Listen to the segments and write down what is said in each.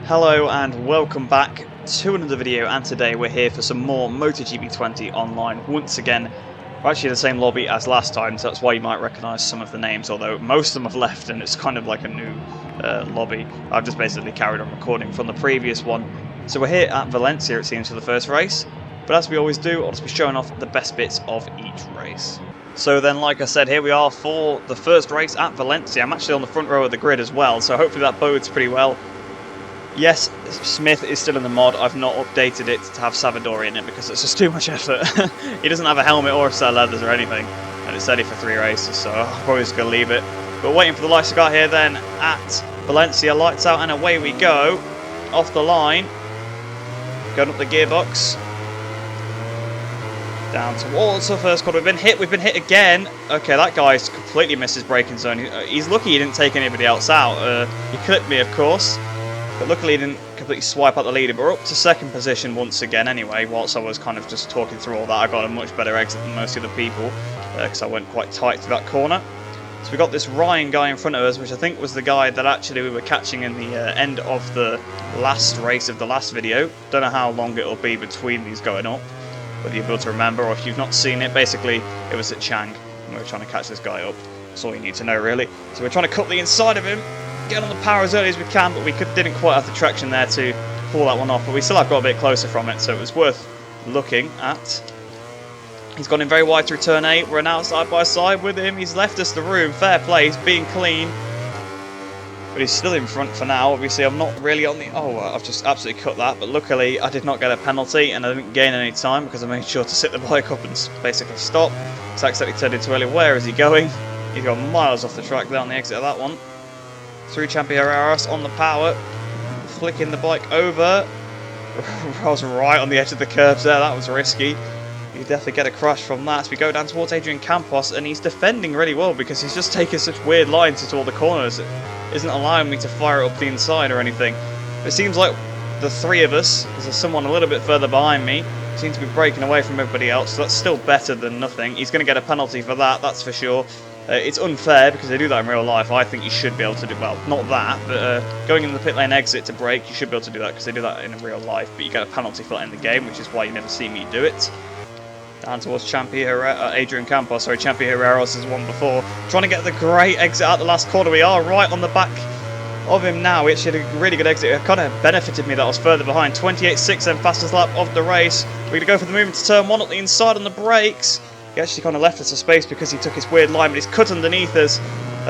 Hello and welcome back to another video, and today we're here for some more MotoGP 20 online. Once again, we're actually in the same lobby as last time, so that's why you might recognise some of the names, although most of them have left and it's kind of like a new lobby. I've just basically carried on recording from the previous one. So we're here at Valencia, it seems, for the first race, but as we always do, I'll just be showing off the best bits of each race. So then, like I said, here we are for the first race at Valencia. I'm actually on the front row of the grid as well, so hopefully that bodes pretty well. Yes, Smith is still in the mod. I've not updated it to have Savadori in it because it's just too much effort. He doesn't have a helmet or a set of leathers or anything, and it's steady for 3 races, so I'm probably just going to leave it. But waiting for the lights to go out here then at Valencia. Lights out and away we go. Off the line. Going up the gearbox. Down towards the first corner. We've been hit again. Okay, that guy's completely missed his braking zone. He's lucky he didn't take anybody else out. He clipped me, of course. But luckily he didn't completely swipe out the leader. But we're up to second position once again anyway. Whilst I was kind of just talking through all that, I got a much better exit than most of the people. Because I went quite tight through that corner. So we got this Ryan guy in front of us, which I think was the guy that actually we were catching in the end of the last race of the last video. Don't know how long it'll be between these going up. Whether you'll be able to remember or if you've not seen it. Basically, it was at Chang. And we were trying to catch this guy up. That's all you need to know, really. So we're trying to cut the inside of him. Get on the power as early as we can, but we didn't quite have the traction there to pull that one off. But we still have got a bit closer from it, so it was worth looking at. He's gone in very wide through turn 8. We're now side by side with him. He's left us the room. Fair play. He's being clean. But he's still in front for now. Obviously, I'm not really on the... Oh, I've just absolutely cut that. But luckily, I did not get a penalty, and I didn't gain any time because I made sure to sit the bike up and basically stop. It's accidentally turned into early. Where is he going? He's gone miles off the track there on the exit of that one. Through Championat on the power, flicking the bike over. I was right on the edge of the curbs there, that was risky. You definitely get a crash from that. So we go down towards Adrian Campos, and he's defending really well because he's just taking such weird lines into all the corners. It isn't allowing me to fire up the inside or anything. But it seems like the 3 of us, because there's someone a little bit further behind me, seems to be breaking away from everybody else, so that's still better than nothing. He's going to get a penalty for that, that's for sure. It's unfair because they do that in real life. I think you should be able to do, well, not that, but going in the pit lane exit to brake, you should be able to do that because they do that in real life, but you get a penalty for that in the game, which is why you never see me do it. Down towards Adrian Campos, sorry, Champi Herreros is one before. Trying to get the great exit out the last corner. We are right on the back of him now. We actually had a really good exit. It kind of benefited me that I was further behind. 28.6 then, fastest lap of the race. We're going to go for the movement to turn 1 up the inside on the brakes. He actually kind of left us a space because he took his weird line, but he's cut underneath us.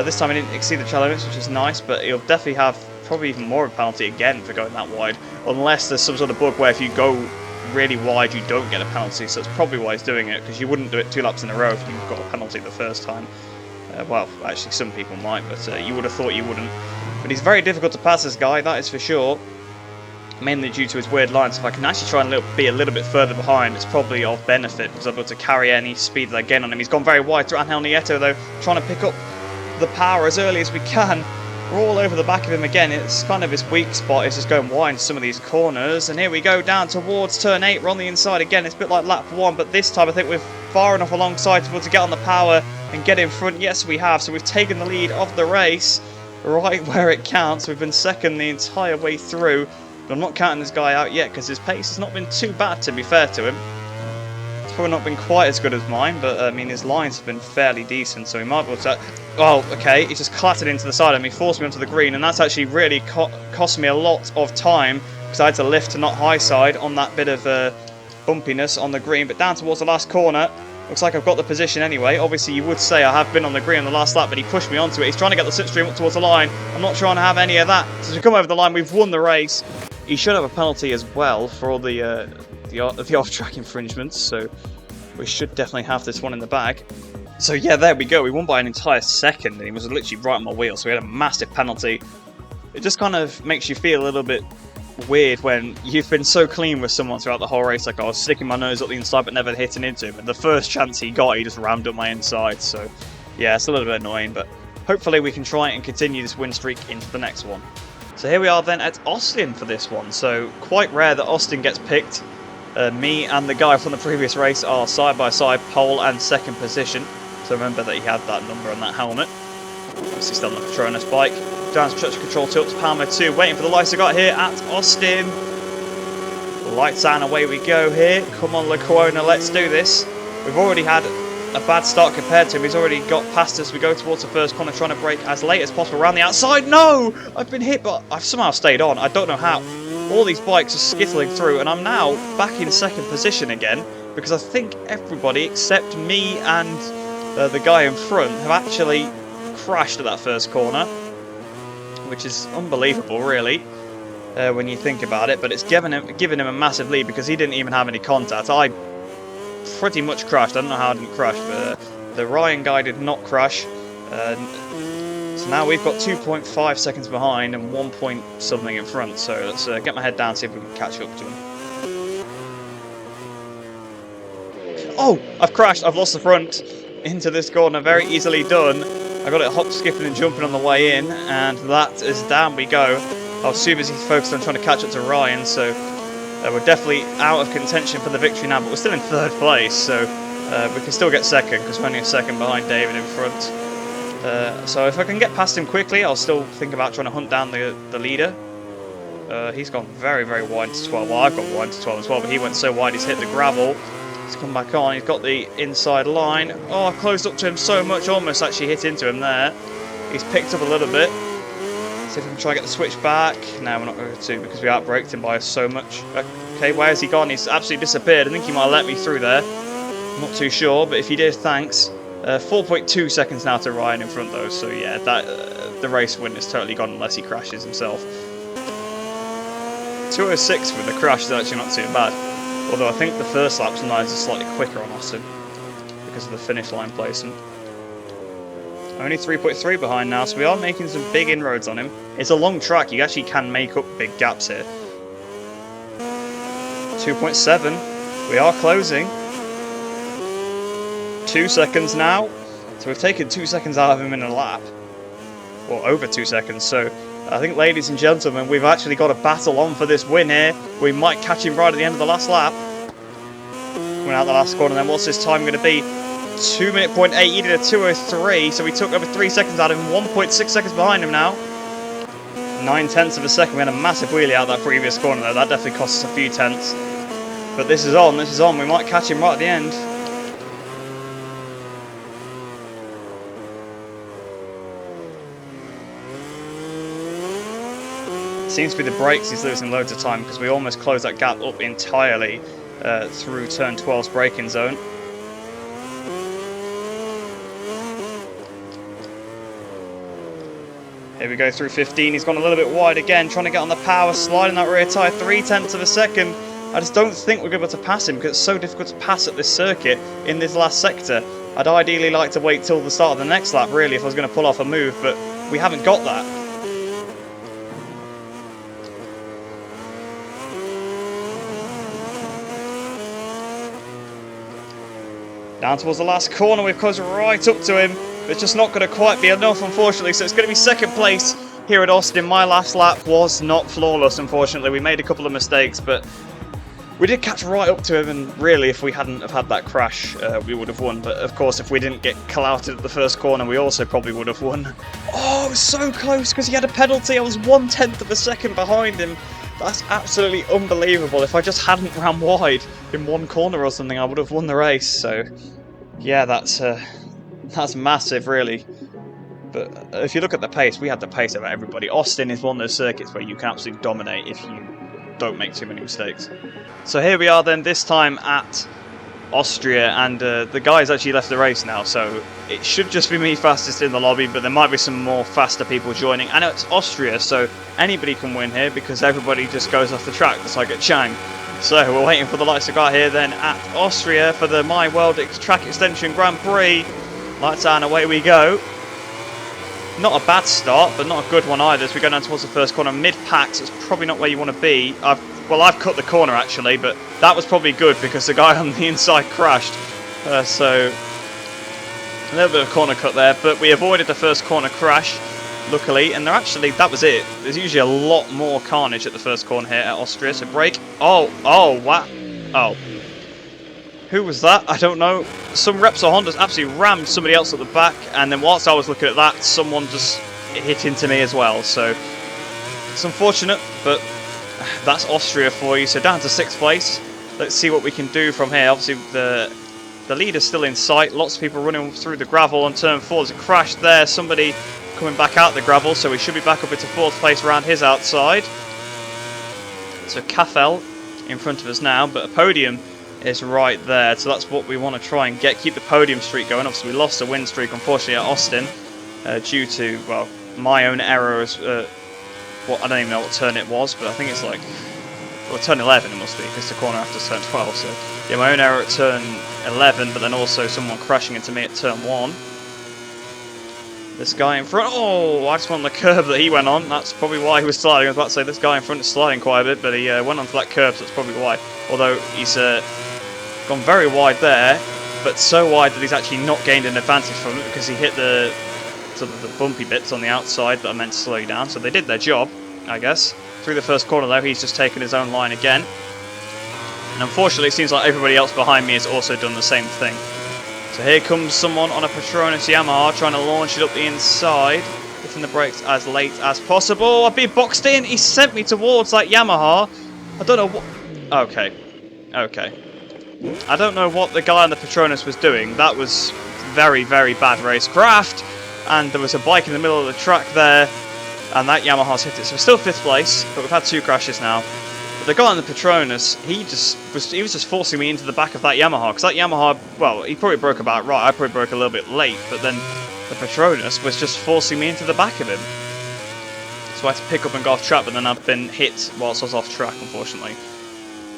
This time he didn't exceed the challenge, which is nice, but he'll definitely have probably even more of a penalty again for going that wide, unless there's some sort of bug where if you go really wide you don't get a penalty, so that's probably why he's doing it, because you wouldn't do it 2 laps in a row if you got a penalty the first time. Well, actually some people might, but you would have thought you wouldn't. But he's very difficult to pass, this guy, that is for sure. Mainly due to his weird lines. If I can actually try and be a little bit further behind, it's probably of benefit because I'm able to carry any speed that I gain on him. He's gone very wide through Angel Nieto though, trying to pick up the power as early as we can. We're all over the back of him again. It's kind of his weak spot, is just going wide in some of these corners. And here we go down towards turn 8. We're on the inside again. It's a bit like lap 1, but this time I think we're far enough alongside to be able to get on the power and get in front. Yes, we have. So we've taken the lead of the race right where it counts. We've been second the entire way through. But I'm not counting this guy out yet because his pace has not been too bad, to be fair to him. It's probably not been quite as good as mine, but I mean his lines have been fairly decent, so he might be able to... Oh, okay, he just clattered into the side of me, forced me onto the green, and that's actually really cost me a lot of time because I had to lift to not high side on that bit of bumpiness on the green. But down towards the last corner, looks like I've got the position anyway. Obviously, you would say I have been on the green on the last lap, but he pushed me onto it. He's trying to get the slipstream up towards the line. I'm not trying to have any of that. So as we come over the line, we've won the race. He should have a penalty as well for all the off-track infringements, so we should definitely have this one in the bag. So yeah, there we go. We won by an entire second, and he was literally right on my wheel, so we had a massive penalty. It just kind of makes you feel a little bit weird when you've been so clean with someone throughout the whole race. Like I was sticking my nose up the inside but never hitting into him, and the first chance he got, he just rammed up my inside. So yeah, it's a little bit annoying, but hopefully we can try and continue this win streak into the next one. So here we are then at Austin for this one. So quite rare that Austin gets picked. Me and the guy from the previous race are side by side, pole and second position. So remember that he had that number on that helmet. Obviously still on the Patronus bike. down to traction control, tilt to power mode 2, waiting for the lights I got here at Austin. Lights out and away we go here. Come on, Lecuona, let's do this. We've already had a bad start compared to him. He's already got past us. We go towards the first corner, trying to brake as late as possible around the outside. No! I've been hit, but I've somehow stayed on. I don't know how. All these bikes are skittling through, and I'm now back in second position again, because I think everybody except me and the guy in front have actually crashed at that first corner, which is unbelievable, really, when you think about it. But it's given him a massive lead because he didn't even have any contact. I pretty much crashed. I don't know how I didn't crash, but the Ryan guy did not crash. So now we've got 2.5 seconds behind and 1 point something in front. So let's get my head down, see if we can catch up to him. Oh, I've crashed. I've lost the front into this corner. Very easily done. I got it hop, skipping and jumping on the way in, and that is down we go. I was too busy focused on trying to catch up to Ryan, so we're definitely out of contention for the victory now, but we're still in third place, so we can still get second because we're only a second behind David in front. So if I can get past him quickly, I'll still think about trying to hunt down the leader. He's gone very, very wide to 12. Well, I've got wide to 12 as well, but he went so wide he's hit the gravel. He's come back on, he's got the inside line. Oh, I closed up to him so much, almost actually hit into him there. He's picked up a little bit. See if we can try and get the switch back. No, we're not going to because we outbraked him by so much. Okay, where has he gone? He's absolutely disappeared. I think he might have let me through there. I'm not too sure, but if he did, thanks. 4.2 seconds now to Ryan in front though, so yeah, that the race win is totally gone unless he crashes himself. 2:06 with the crash is actually not too bad. Although I think the first lap sometimes is slightly quicker on Austin because of the finish line placement. Only 3.3 behind now, so we are making some big inroads on him. It's a long track, you actually can make up big gaps here. 2.7, we are closing. 2 seconds now, so we've taken 2 seconds out of him in a lap. Or over 2 seconds, so I think, ladies and gentlemen, we've actually got a battle on for this win here. We might catch him right at the end of the last lap. Coming out the last corner, then what's his time going to be? 2:08, he did a 2:03, so we took over 3 seconds out of him, 1.6 seconds behind him now. 9/10 of a second, we had a massive wheelie out that previous corner though, that definitely cost us a few tenths. But this is on, we might catch him right at the end. Seems to be the brakes he's losing loads of time because we almost closed that gap up entirely through turn 12's braking zone. Here we go through 15, he's gone a little bit wide again, trying to get on the power, sliding that rear tyre 0.3 of a second. I just don't think we're going to be able to pass him because it's so difficult to pass at this circuit in this last sector. I'd ideally like to wait till the start of the next lap really if I was going to pull off a move, but we haven't got that. Down towards the last corner, we've closed right up to him. It's just not going to quite be enough, unfortunately, so it's going to be second place here at Austin. My last lap was not flawless, unfortunately. We made a couple of mistakes, but we did catch right up to him, and really, if we hadn't have had that crash, we would have won. But, of course, if we didn't get clouted at the first corner, we also probably would have won. Oh, it was so close, because he had a penalty. I was 1/10 of a second behind him. That's absolutely unbelievable. If I just hadn't ran wide in one corner or something, I would have won the race. So, yeah, that's massive, really. But if you look at the pace, we had the pace over everybody. Austin is one of those circuits where you can absolutely dominate if you don't make too many mistakes. So here we are then, this time at Austria, and the guys actually left the race now, so it should just be me fastest in the lobby, but there might be some more faster people joining. And it's Austria, so anybody can win here because everybody just goes off the track, just like at Chang. So we're waiting for the lights to go out here then at Austria for the My World Track Extension Grand Prix. Lights out and away we go. Not a bad start, but not a good one either as we go down towards the first corner. Mid-packs, it's probably not where you want to be. I've cut the corner actually, but that was probably good because the guy on the inside crashed. So a little bit of corner cut there, but we avoided the first corner crash, luckily, and that was it. There's usually a lot more carnage at the first corner here at Austria, so brake. Oh, wow. Oh. Who was that? I don't know. Some Repsol Hondas absolutely rammed somebody else at the back, and then whilst I was looking at that, someone just hit into me as well. So it's unfortunate, but that's Austria for you. So down to 6th place. Let's see what we can do from here. Obviously, the leader's still in sight. Lots of people running through the gravel on turn 4. There's a crash there. Somebody coming back out the gravel, so we should be back up into 4th place around his outside. So Kafel in front of us now, but a podium is right there. So that's what we want to try and keep the podium streak going. Obviously, we lost a win streak, unfortunately, at Austin due to, well, my own errors. Well, I don't even know what turn it was, but I think it's like, well, turn 11 it must be, it's the corner after turn 12, so yeah, my own error at turn 11, but then also someone crashing into me at turn 1. This guy in front, oh, I just went on the curb that he went on, that's probably why he was sliding. I was about to say, this guy in front is sliding quite a bit, but he went onto that curb, so that's probably why. Although, he's gone very wide there, but so wide that he's actually not gained an advantage from it, because he hit the sort of the bumpy bits on the outside that are meant to slow you down, so they did their job, I guess. Through the first corner though, he's just taken his own line again. And unfortunately it seems like everybody else behind me has also done the same thing. So here comes someone on a Petronas Yamaha trying to launch it up the inside, hitting the brakes as late as possible. I've been boxed in, he sent me towards that Yamaha. I don't know what... Okay. I don't know what the guy on the Petronas was doing. That was very, very bad racecraft. And there was a bike in the middle of the track there, and that Yamaha's hit it. So we're still 5th place, but we've had 2 crashes now. But the guy on the Petronas, he was just forcing me into the back of that Yamaha, because that Yamaha, well, he probably broke about right. I probably broke a little bit late, but then the Petronas was just forcing me into the back of him. So I had to pick up and go off track, but then I've been hit whilst I was off track, unfortunately.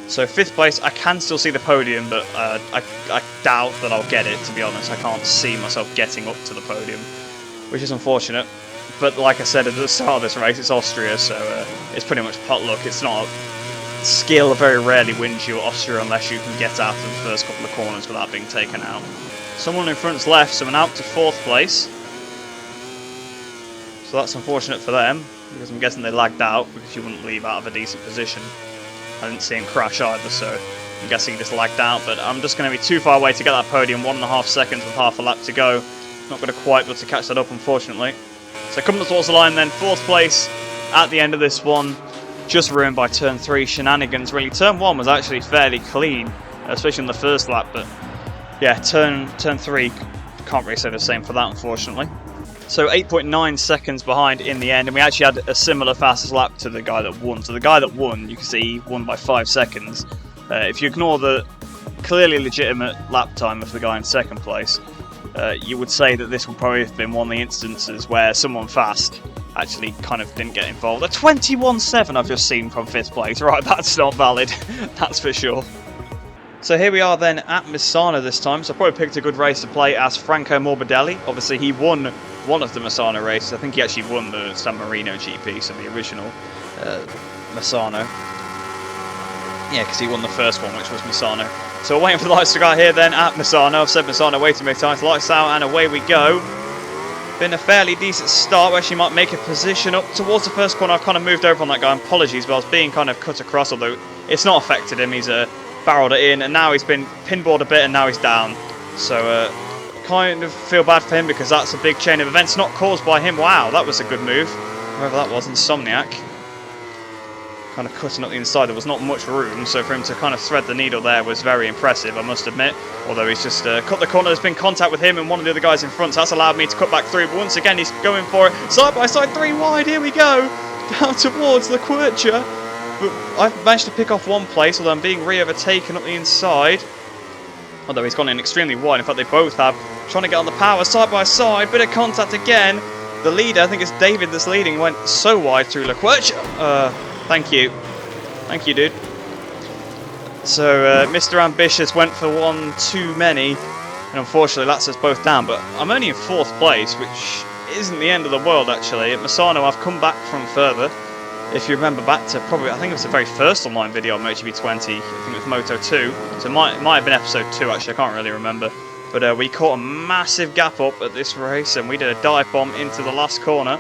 So 5th place, I can still see the podium, but I doubt that I'll get it, to be honest. I can't see myself getting up to the podium, which is unfortunate. But like I said at the start of this race, it's Austria, so it's pretty much pot luck. It's not... Skill very rarely wins you at Austria unless you can get out of the first couple of corners without being taken out. Someone in front's left, so I'm out to 4th place. So that's unfortunate for them, because I'm guessing they lagged out, because you wouldn't leave out of a decent position. I didn't see him crash either, so I'm guessing he just lagged out, but I'm just going to be too far away to get that podium, 1.5 seconds with half a lap to go. Not going to quite be able to catch that up, unfortunately. So coming towards the line then, 4th place at the end of this one. Just ruined by turn 3 shenanigans, really. Turn 1 was actually fairly clean, especially in the first lap, but yeah, turn 3, can't really say the same for that, unfortunately. So 8.9 seconds behind in the end, and we actually had a similar fastest lap to the guy that won. So the guy that won, you can see he won by 5 seconds. If you ignore the clearly legitimate lap time of the guy in 2nd place, you would say that this would probably have been one of the instances where someone fast actually kind of didn't get involved. A 21.7 I've just seen from 5th place. Right, that's not valid, that's for sure. So here we are then at Misano this time, so I probably picked a good race to play as Franco Morbidelli. Obviously he won one of the Misano races. I think he actually won the San Marino GP, so the original Misano. Yeah, because he won the first one, which was Misano. So we're waiting for the lights to go out here then at Misano. I've said Misano way too many times. Lights out and away we go. Been a fairly decent start. We actually might make a position up towards the first corner. I've kind of moved over on that guy. Apologies, but I was being kind of cut across, although it's not affected him. He's barreled it in, and now he's been pinballed a bit, and now he's down. So kind of feel bad for him, because that's a big chain of events not caused by him. Wow, that was a good move. Whoever that was, Insomniac. Kind of cutting up the inside. There was not much room, so for him to kind of thread the needle there was very impressive, I must admit. Although he's just cut the corner. There's been contact with him and one of the other guys in front, so that's allowed me to cut back through. But once again, he's going for it. Side by side, 3 wide. Here we go. Down towards the Quercia. But I've managed to pick off one place, although I'm being re-overtaken up the inside. Although he's gone in extremely wide. In fact, they both have. Trying to get on the power side by side. Bit of contact again. The leader, I think it's David that's leading, went so wide through the Quercia. Thank you. Thank you, dude. So, Mr. Ambitious went for one too many, and unfortunately that's us both down. But I'm only in 4th place, which isn't the end of the world, actually. At Misano, I've come back from further. If you remember back to probably, I think it was the very first online video on MotoGP 20, I think it was Moto 2. So it might have been episode 2, actually, I can't really remember. But we caught a massive gap up at this race, and we did a dive bomb into the last corner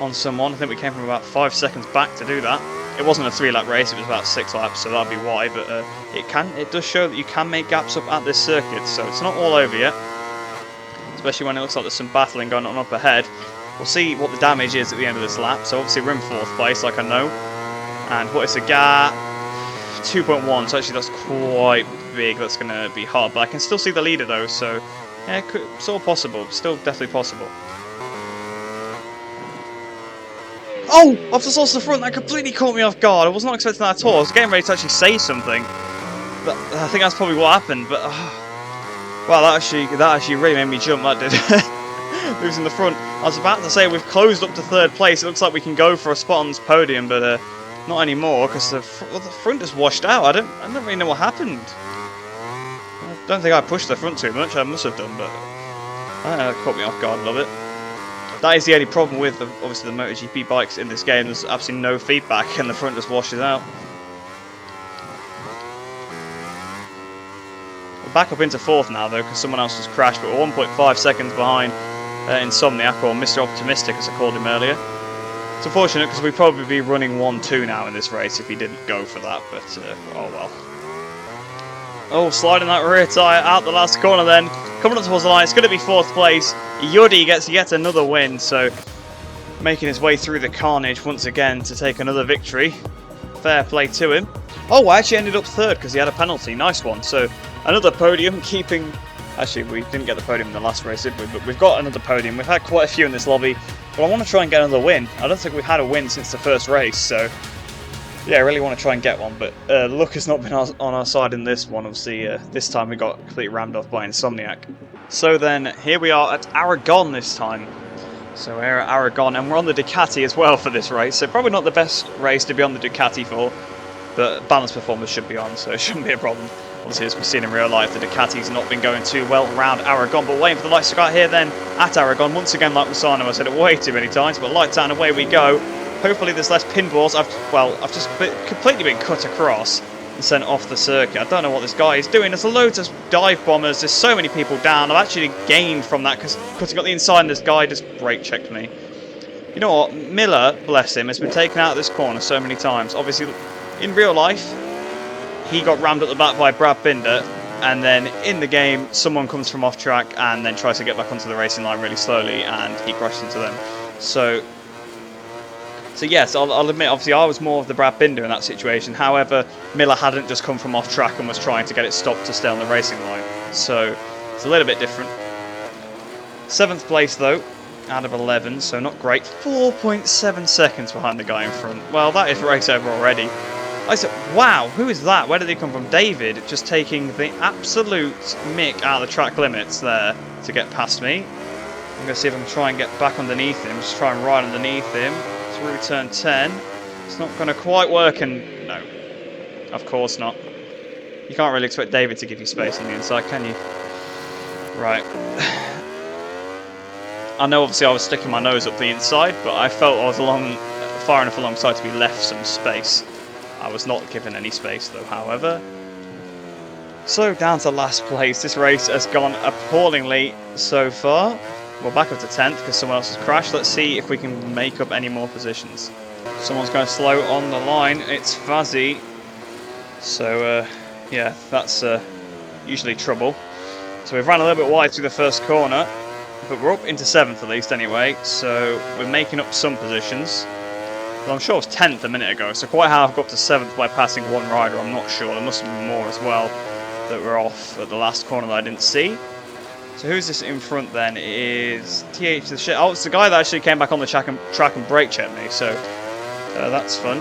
on someone. I think we came from about 5 seconds back to do that. It wasn't a 3-lap race, it was about 6 laps, so that'll be why, but it does show that you can make gaps up at this circuit, so it's not all over yet, especially when it looks like there's some battling going on up ahead. We'll see what the damage is at the end of this lap. So obviously we're in 4th place, like I know. And what is the gap? 2.1, so actually that's quite big. That's going to be hard, but I can still see the leader though, so yeah, it's all possible. Still definitely possible. Oh! Off the source of the front, that completely caught me off guard. I was not expecting that at all. I was getting ready to actually say something. But I think that's probably what happened, but wow, that actually really made me jump, that did. Losing the front. I was about to say we've closed up to 3rd place. It looks like we can go for a spot on this podium, but not anymore, because the front just washed out. I don't really know what happened. I don't think I pushed the front too much. I must have done, but that caught me off guard a little bit. That is the only problem with obviously the MotoGP bikes in this game. There's absolutely no feedback, and the front just washes out. We're back up into 4th now though, because someone else has crashed, but we're 1.5 seconds behind Insomniac, or Mr. Optimistic as I called him earlier. It's unfortunate because we'd probably be running 1-2 now in this race if he didn't go for that, but oh well. Oh, sliding that rear tyre out the last corner then. Coming up towards the line, it's going to be 4th place. Yudi gets yet another win, so making his way through the carnage once again to take another victory. Fair play to him. Oh, I actually ended up 3rd because he had a penalty. Nice one. So another podium, keeping... Actually, we didn't get the podium in the last race, did we? But we've got another podium. We've had quite a few in this lobby, but I want to try and get another win. I don't think we've had a win since the first race, so... Yeah, I really want to try and get one, but luck has not been on our side in this one. Obviously, this time we got completely rammed off by Insomniac. So then, here we are at Aragon this time. So we're at Aragon, and we're on the Ducati as well for this race. So probably not the best race to be on the Ducati for, but Balance Performance should be on, so it shouldn't be a problem. Obviously, as we've seen in real life, the Ducati's not been going too well around Aragon, but waiting for the lights to go out here then at Aragon. Once again, like Misano, I said it way too many times, but lights out and away we go. Hopefully there's less pinballs. I've just completely been cut across and sent off the circuit. I don't know what this guy is doing. There's loads of dive bombers. There's so many people down. I've actually gained from that because cutting up the inside and this guy just brake checked me. You know what? Miller, bless him, has been taken out of this corner so many times. Obviously, in real life, he got rammed up the back by Brad Binder. And then in the game, someone comes from off track and then tries to get back onto the racing line really slowly and he crashed into them. So yes, I'll admit, obviously I was more of the Brad Binder in that situation. However, Miller hadn't just come from off track and was trying to get it stopped to stay on the racing line. So it's a little bit different. 7th place though, out of 11, so not great. 4.7 seconds behind the guy in front. Well, that is race over already. I said, wow, who is that? Where did he come from? David, just taking the absolute mick out of the track limits there to get past me. I'm going to see if I can try and get back underneath him. Just try and ride underneath him. Through turn 10. It's not going to quite work, and no, of course not. You can't really expect David to give you space on the inside, can you? Right. I know obviously I was sticking my nose up the inside, but I felt I was far enough alongside to be left some space. I was not given any space though, however. So down to last place. This race has gone appallingly so far. We're back up to 10th because someone else has crashed. Let's see if we can make up any more positions. Someone's going slow on the line. It's Fuzzy. So, yeah, that's usually trouble. So we've ran a little bit wide through the first corner, but we're up into 7th at least anyway. So we're making up some positions. Well, I'm sure it was 10th a minute ago, so quite how I've got up to 7th by passing one rider, I'm not sure. There must have been more as well that were off at the last corner that I didn't see. So who's this in front then? It is TH the shit. Oh, it's the guy that actually came back on the track and brake checked me, so that's fun.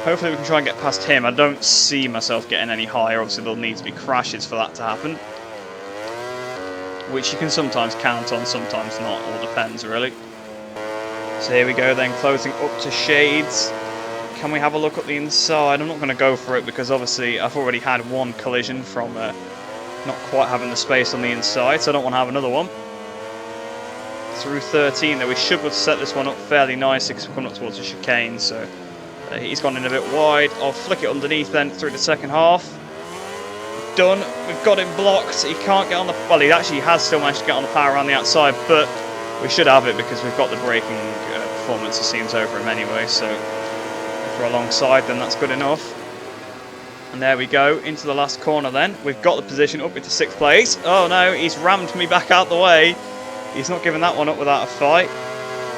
Hopefully we can try and get past him. I don't see myself getting any higher. Obviously there'll need to be crashes for that to happen, which you can sometimes count on, sometimes not. All depends really. So here we go then, closing up to Shades. Can we have a look at the inside? I'm not going to go for it because obviously I've already had one collision from not quite having the space on the inside, so I don't want to have another one. Through 13 though, we should be able to set this one up fairly nicely because we're coming up towards the chicane, so he's gone in a bit wide. I'll flick it underneath then through the second half. Done. We've got him blocked. He can't get on the... Well, he actually has still managed to get on the power around the outside, but we should have it because we've got the braking performance, it seems, over him anyway, so if we're alongside then that's good enough. And there we go, into the last corner then. We've got the position up into 6th place. Oh no, he's rammed me back out the way. He's not giving that one up without a fight.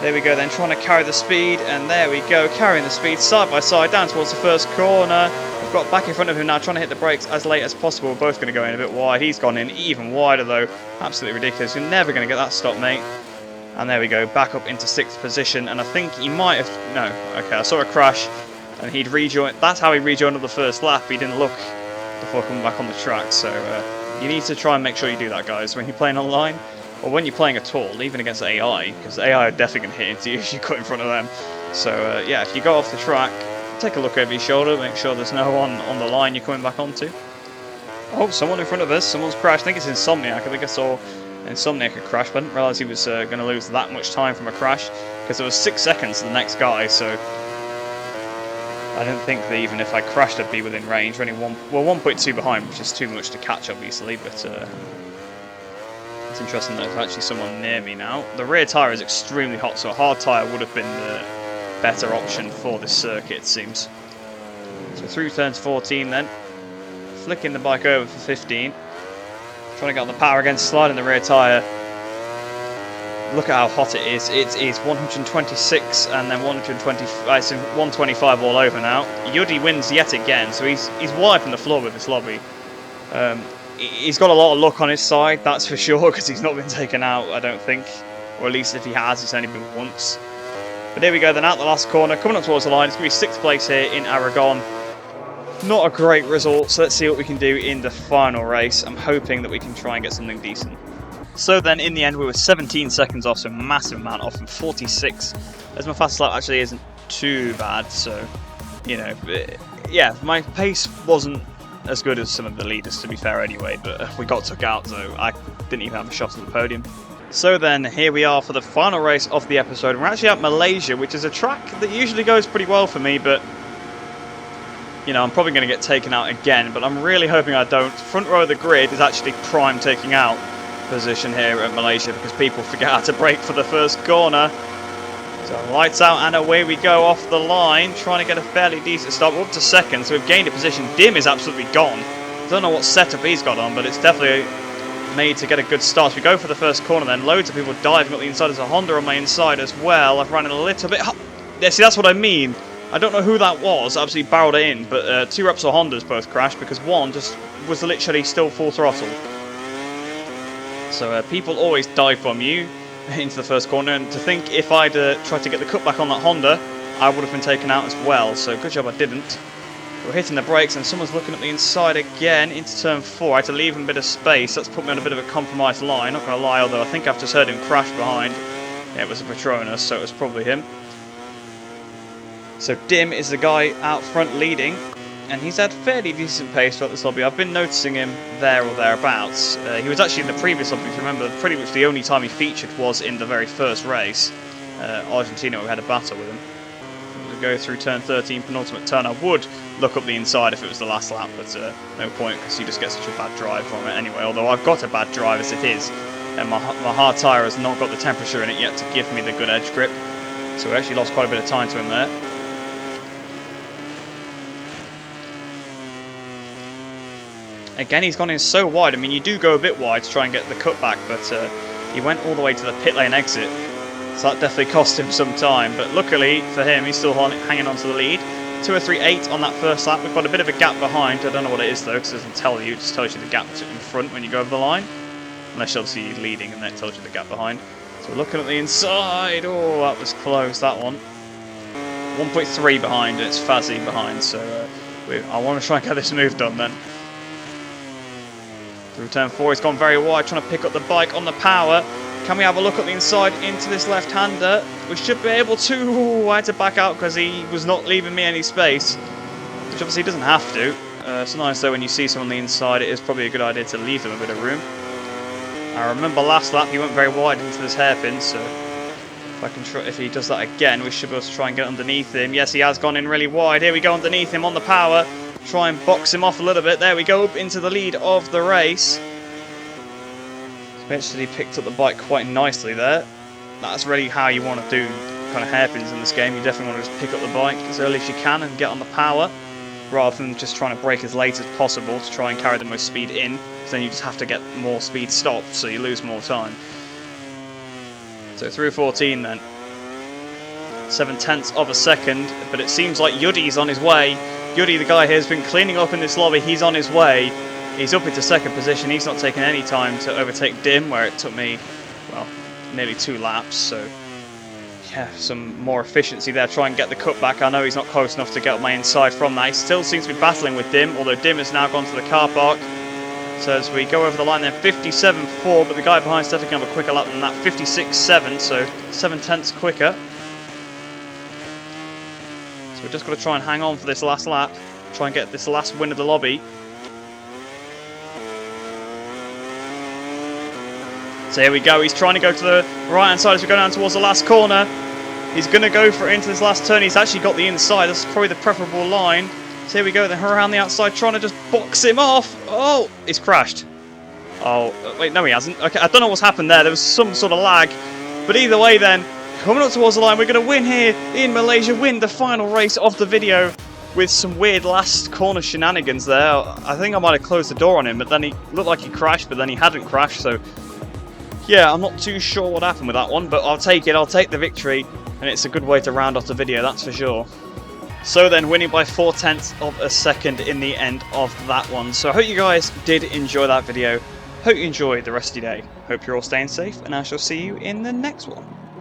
There we go then, trying to carry the speed, and there we go, carrying the speed side by side down towards the first corner. I've got back in front of him now, trying to hit the brakes as late as possible. We're both going to go in a bit wide. He's gone in even wider though. Absolutely ridiculous. You're never going to get that stop, mate. And there we go, back up into 6th position, and I think he might have... No, okay, I saw a crash, and he'd rejoined... That's how he rejoined on the first lap. He didn't look before coming back on the track, so you need to try and make sure you do that, guys, when you're playing online. Or when you're playing at all, even against AI, because AI are definitely going to hit into you if you cut in front of them. So yeah, if you go off the track, take a look over your shoulder, make sure there's no one on the line you're coming back onto. Oh, someone in front of us, someone's crashed. I think it's Insomniac. I think I saw Insomniac had crashed, but I didn't realise he was going to lose that much time from a crash, because there was 6 seconds to the next guy, so I didn't think that even if I crashed I'd be within range. We're only 1.2 behind, which is too much to catch obviously, but it's interesting that there's actually someone near me now. The rear tyre is extremely hot, so a hard tyre would have been the better option for this circuit, it seems. So through turns 14 then, flicking the bike over for 15. Trying to get on the power again, sliding the rear tyre. Look at how hot it is. It is 126 and then 120. It's 125 all over now. Yudi wins yet again, so he's wiping the floor with this lobby. He's got a lot of luck on his side, that's for sure, because he's not been taken out, I don't think. Or at least if he has, it's only been once. But here we go then, out the last corner, coming up towards the line. It's going to be 6th place here in Aragon. Not a great result, so let's see what we can do in the final race. I'm hoping that we can try and get something decent. So then, in the end, we were 17 seconds off, so a massive amount off from 46. As my fastest lap actually isn't too bad, so, you know, yeah, my pace wasn't as good as some of the leaders, to be fair, anyway, but we got took out, so I didn't even have a shot at the podium. So then, here we are for the final race of the episode. We're actually at Malaysia, which is a track that usually goes pretty well for me, but, you know, I'm probably going to get taken out again, but I'm really hoping I don't. Front row of the grid is actually prime taking out position here at Malaysia, because people forget how to brake for the first corner. So lights out and away we go off the line, trying to get a fairly decent stop. We're up to 2nd, so we've gained a position. Dim is absolutely gone. Don't know what setup he's got on, but it's definitely made to get a good start. So we go for the first corner then. Loads of people diving up the inside. There's a Honda on my inside as well. I've run it a little bit. Yeah, see, that's what I mean. I don't know who that was. I absolutely barreled it in, but 2 Repsol Hondas both crashed because one just was literally still full throttle. So people always dive from you into the first corner, and to think if I'd tried to get the cutback on that Honda, I would have been taken out as well, so good job I didn't. We're hitting the brakes and someone's looking at the inside again into turn 4. I had to leave him a bit of space. That's put me on a bit of a compromised line, not going to lie, although I think I've just heard him crash behind. Yeah, it was a Patronus, so it was probably him. So Dim is the guy out front leading, and he's had fairly decent pace throughout this lobby. I've been noticing him there or thereabouts. He was actually in the previous lobby, if you remember, pretty much the only time he featured was in the very first race. Argentina, we had a battle with him. We go through turn 13, penultimate turn. I would look up the inside if it was the last lap, but no point, because you just get such a bad drive from it anyway, although I've got a bad drive as it is, and my hard tyre has not got the temperature in it yet to give me the good edge grip, so we actually lost quite a bit of time to him there. Again, he's gone in so wide. I mean, you do go a bit wide to try and get the cutback, but he went all the way to the pit lane exit, so that definitely cost him some time. But luckily for him, he's still hanging on to the lead. 2:03.8 on that first lap. We've got a bit of a gap behind. I don't know what it is though, because it doesn't tell you. It just tells you the gap in front when you go over the line. Unless obviously you're leading and then it tells you the gap behind. So we're looking at the inside. Oh, that was close, that one. 1.3 behind, and it's Fazzy behind, so I want to try and get this move done then. Through turn 4, he's gone very wide, trying to pick up the bike on the power. Can we have a look at the inside into this left-hander? We should be able to. Ooh, I had to back out because he was not leaving me any space, which obviously he doesn't have to. Sometimes though, when you see someone on the inside, it is probably a good idea to leave them a bit of room. I remember last lap he went very wide into this hairpin, so if he does that again, we should be able to try and get underneath him. Yes, he has gone in really wide. Here we go underneath him on the power. Try and box him off a little bit. There we go, up into the lead of the race. Eventually picked up the bike quite nicely there. That's really how you want to do kind of hairpins in this game. You definitely want to just pick up the bike as early as you can and get on the power, rather than just trying to brake as late as possible to try and carry the most speed in, because then you just have to get more speed stopped, so you lose more time. So through 14 then. 7/10 of a second, but it seems like Yudi's on his way. Yudi, the guy here, has been cleaning up in this lobby. He's on his way. He's up into second position. He's not taking any time to overtake Dim, where it took me, well, nearly 2 laps. So, yeah, some more efficiency there. Try and get the cut back. I know he's not close enough to get up my inside from that. He still seems to be battling with Dim, although Dim has now gone to the car park. So as we go over the line then, 57.4, but the guy behind is definitely going to have a quicker lap than that, 56.7, so 7/10 quicker. So we've just got to try and hang on for this last lap, try and get this last win of the lobby. So here we go, he's trying to go to the right hand side as we go down towards the last corner. He's going to go for it into this last turn. He's actually got the inside, that's probably the preferable line. So here we go, then around the outside, trying to just box him off. Oh, he's crashed. Oh, wait, no he hasn't. Okay, I don't know what's happened there. There was some sort of lag. But either way then, coming up towards the line, we're going to win here in Malaysia, win the final race of the video with some weird last corner shenanigans there. I think I might have closed the door on him, but then he looked like he crashed, but then he hadn't crashed. So, yeah, I'm not too sure what happened with that one, but I'll take it. I'll take the victory, and it's a good way to round off the video, that's for sure. So then, winning by 4/10 of a second in the end of that one. So I hope you guys did enjoy that video. Hope you enjoyed the rest of your day. Hope you're all staying safe, and I shall see you in the next one.